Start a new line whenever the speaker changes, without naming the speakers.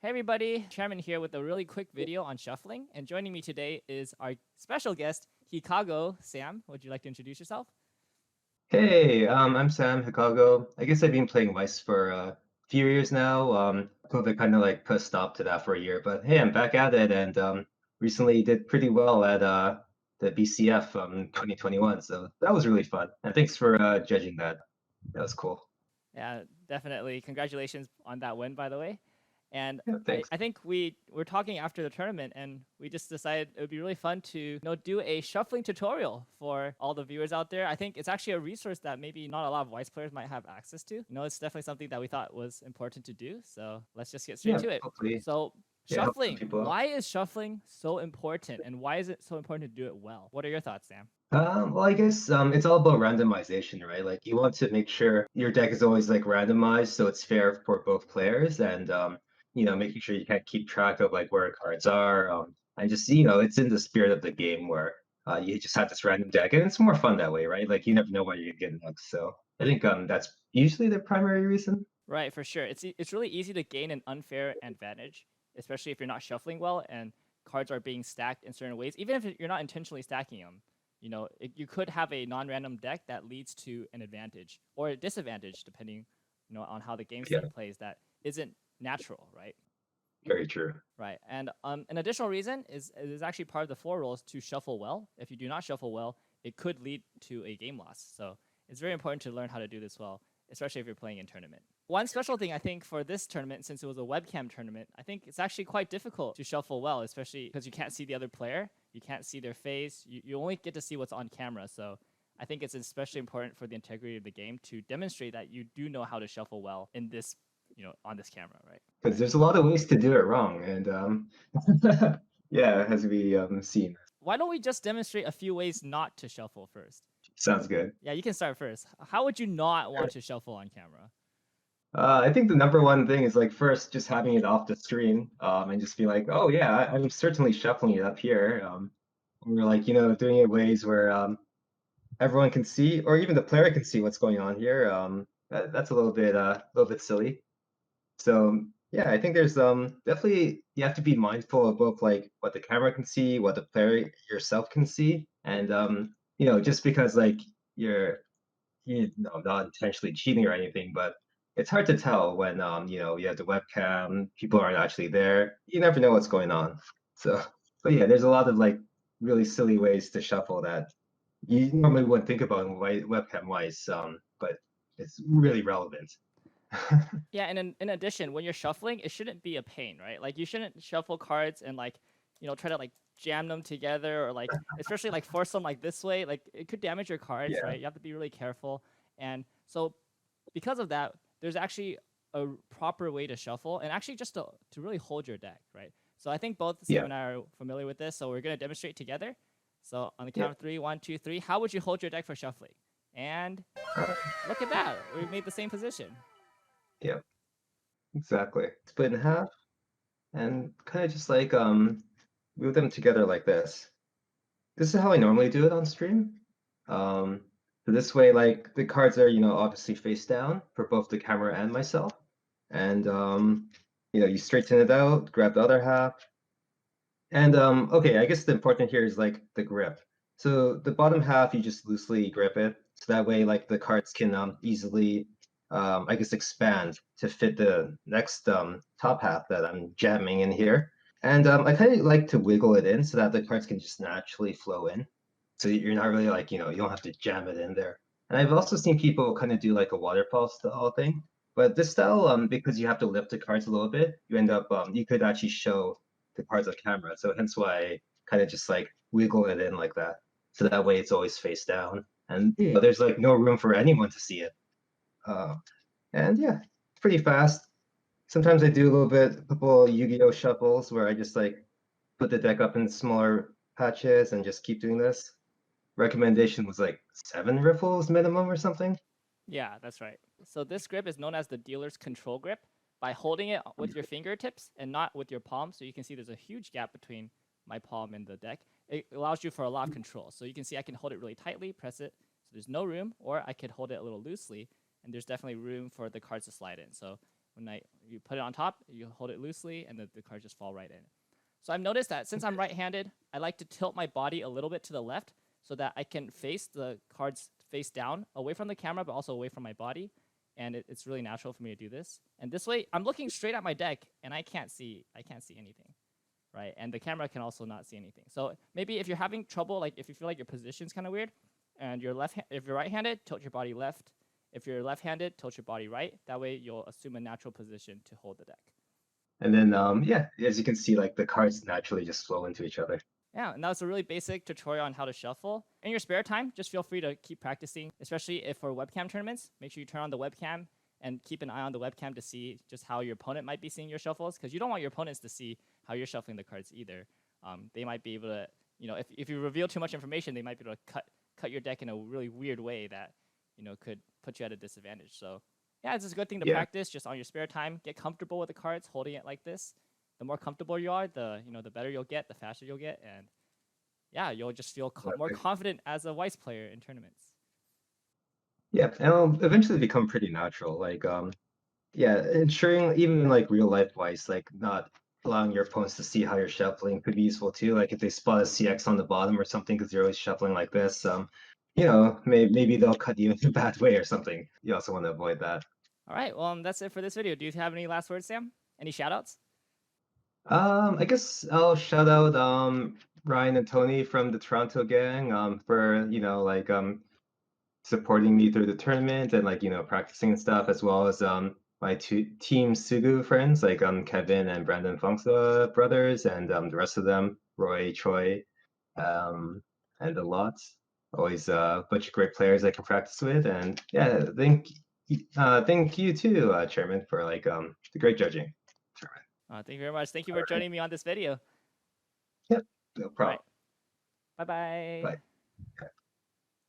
Hey everybody, Chairman here with a really quick video on shuffling, and joining me today is our special guest, Hikago. Sam, would you like to introduce yourself?
Hey, I'm Sam Hikago. I guess I've been playing Weiss for a few years now. COVID kind of like put a stop to that for a year, but hey, I'm back at it and recently did pretty well at the BCF 2021. So that was really fun. And thanks for judging that. That was cool.
Yeah, definitely. Congratulations on that win, by the way. And
Yeah,
I,
thanks.
I think we were talking after the tournament, and we just decided it would be really fun to do a shuffling tutorial for all the viewers out there. I think it's actually a resource that maybe not a lot of Weiss players might have access to. It's definitely something that we thought was important to do. So let's just get straight
Yeah,
to it.
hopefully,
So
yeah, help some
shuffling,
people out.
why is shuffling so important, and why is it so important to do it well? What are your thoughts, Sam?
Well, I guess it's all about randomization, right? Like you want to make sure your deck is always like randomized, so it's fair for both players, and making sure you can't keep track of like where cards are, and just it's in the spirit of the game where you just have this random deck, and it's more fun that way, right? Like you never know what you're getting next. So I think that's usually the primary reason.
Right, for sure. It's really easy to gain an unfair advantage, especially if you're not shuffling well and cards are being stacked in certain ways. Even if you're not intentionally stacking them, you could have a non-random deck that leads to an advantage or a disadvantage depending, on how the game
Yeah,
state plays. That isn't natural, right?
very true.
Right. And an additional reason is it is actually part of the floor rules to shuffle well. If you do not shuffle well, it could lead to a game loss. So it's very important to learn how to do this well, especially if you're playing in tournament. One special thing I think for this tournament, since it was a webcam tournament, I think it's actually quite difficult to shuffle well, especially because you can't see the other player, you can't see their face, you only get to see what's on camera. So I think it's especially important for the integrity of the game to demonstrate that you do know how to shuffle well in this, on this camera, right?
Because there's a lot of ways to do it wrong, and yeah, as we seen.
Why don't we just demonstrate a few ways not to shuffle first?
Sounds good.
Yeah, you can start first. How would you not want to shuffle on camera?
I think the number one thing is like first just having it off the screen, and just be like, oh yeah, I'm certainly shuffling it up here. Or like doing it ways where everyone can see, or even the player can see what's going on here. That's a little bit silly. So yeah, I think there's definitely you have to be mindful of both like what the camera can see, what the player yourself can see, and just because like you're not intentionally cheating or anything, but it's hard to tell when you have the webcam, people aren't actually there. You never know what's going on. So, but yeah, there's a lot of like really silly ways to shuffle that you normally wouldn't think about in webcam wise, but it's really relevant.
Yeah, and in addition, when you're shuffling, it shouldn't be a pain, right? Like you shouldn't shuffle cards and like, try to like jam them together or like especially like force them like this way. Like it could damage your cards,
Yeah,
right? You have to be really careful. And so because of that, there's actually a proper way to shuffle and actually just to really hold your deck, right? So I think both Sam
yeah,
and I are familiar with this. So we're gonna demonstrate together. So on the
yeah.
count of three, one, two, three, how would you hold your deck for shuffling? And
Uh,
look at that. We made the same position.
yeah, exactly. Split in half and kind of just like move them together like this. This is how I normally do it on stream. Um, so this way, like the cards are, obviously face down for both the camera and myself. And you straighten it out, grab the other half. And okay, I guess the important here is like the grip. So the bottom half, you just loosely grip it. So that way, like the cards can easily, I guess, expand to fit the next top half that I'm jamming in here. And I kind of like to wiggle it in so that the cards can just naturally flow in. So you're not really like, you don't have to jam it in there. And I've also seen people kind of do like a waterfall style thing. But this style, because you have to lift the cards a little bit, you end up, you could actually show the cards on camera. So hence why I kind of just like wiggle it in like that. So that way it's always face down. And there's like no room for anyone to see it. Uh, and yeah, it's pretty fast. Sometimes I do a couple Yu-Gi-Oh shuffles where I just like put the deck up in smaller patches and just keep doing this. Recommendation was like 7 riffles minimum or something.
Yeah, that's right. So this grip is known as the dealer's control grip. By holding it with your fingertips and not with your palm, so you can see there's a huge gap between my palm and the deck. It allows you for a lot of control. So you can see I can hold it really tightly, press it, so there's no room, or I could hold it a little loosely, and there's definitely room for the cards to slide in. So when I you put it on top, you hold it loosely, and the cards just fall right in. So I've noticed that since I'm right-handed, I like to tilt my body a little bit to the left so that I can face the cards face down, away from the camera, but also away from my body. And it's really natural for me to do this. And this way, I'm looking straight at my deck, and I can't see anything, right? And the camera can also not see anything. So maybe if you're having trouble, like if you feel like your position's kind of weird, and if you're right-handed, tilt your body left. If you're left-handed, tilt your body right. That way, you'll assume a natural position to hold the deck.
And then, yeah, as you can see, like the cards naturally just flow into each other.
Yeah, and that was a really basic tutorial on how to shuffle. In your spare time, just feel free to keep practicing, especially if for webcam tournaments. Make sure you turn on the webcam and keep an eye on the webcam to see just how your opponent might be seeing your shuffles, because you don't want your opponents to see how you're shuffling the cards either. They might be able to, if you reveal too much information, they might be able to cut your deck in a really weird way that, could put you at a disadvantage. So yeah, it's just a good thing to practice just on your spare time. Get comfortable with the cards, holding it like this. The more comfortable you are, the better you'll get, the faster you'll get, and yeah, you'll just feel more confident as a Weiss player in tournaments.
Yeah, and it'll eventually become pretty natural. Like, yeah, ensuring even like real life wise, like not allowing your opponents to see how you're shuffling could be useful too. Like if they spot a CX on the bottom or something because you're always shuffling like this, maybe they'll cut you in a bad way or something. You also want to avoid that.
All right, well, that's it for this video. Do you have any last words, Sam? Any shoutouts?
I guess I'll shout out Ryan and Tony from the Toronto gang for supporting me through the tournament and practicing and stuff, as well as my team Sugu friends like Kevin and Brandon Funksa brothers, and the rest of them, Roy, Troy, and a lot. Always a bunch of great players I can practice with, and yeah, thank you too, Chairman, for the great judging.
Thank you very much. Thank you for joining me on this video.
Yep, no problem.
Right. Bye-bye.
Bye.